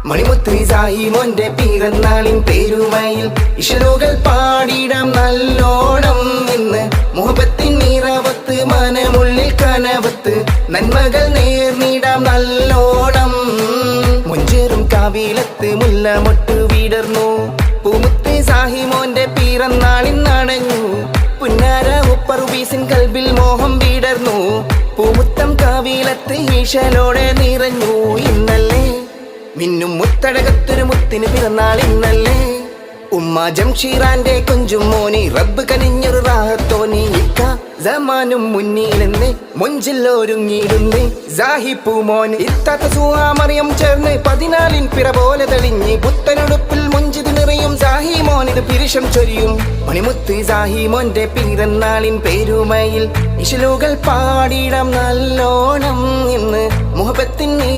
മണിമുത്ത് സാഹിമോന്റെ പിറന്നാളിൻ പേരുമയിൽ ഇശലുകൾ പാടിടാം നല്ലോണം ഇന്ന് മുഹബത്തിൻ നിറവത്ത് മനമുള്ളിൽ കനവത്ത് നന്മകൾ നേർന്നിടാം നല്ലോണം മുഞ്ചേറും കാവിലത്ത് മുല്ലമൊട്ട് വിടർന്നു പൂമുത്ത് സാഹിമോന്റെ പിറന്നാളിൻ നടഞ്ഞു പുന്നാര ഉപ്പറുബീസിൻ കൽബിൽ മോഹം വിടർന്നു പൂമുത്തം കാവിലത്ത് ഈശലോടെ നിറഞ്ഞു ഇന്നല്ലേ മിന്നും മുത്തടകത്തൊരു മുത്തിന് പിറന്നാൾ ഇന്നല്ലേ ഉമ്മ ജംഷീറാന്റെ കൊഞ്ചും മോനി റബ്ബ് കനിഞ്ഞൊരു റാഹത്തോനി ഇക്ക സമാനും മുന്നിലെന്ന് മൊഞ്ചില്ലൊരുങ്ങിയിരുന്ന് സാഹിപ്പു മോന് ഇത്താത്ത സുഹാമറിയം ചേർന്ന് 14 പിറ പോലെ തെളിഞ്ഞ് പുത്തനുടുപ്പിൽ മൊഞ്ചിത് നിറയും സാഹി മോനിത് പിരിശം ചൊരിയും മണിമുത്ത് സാഹിമോന്റെ പിറന്നാളിൻ പേരുമയിൽ ഇശലുകൾ പാടിടാം നല്ലോണം ഇന്ന് മുഹബത്തിൻ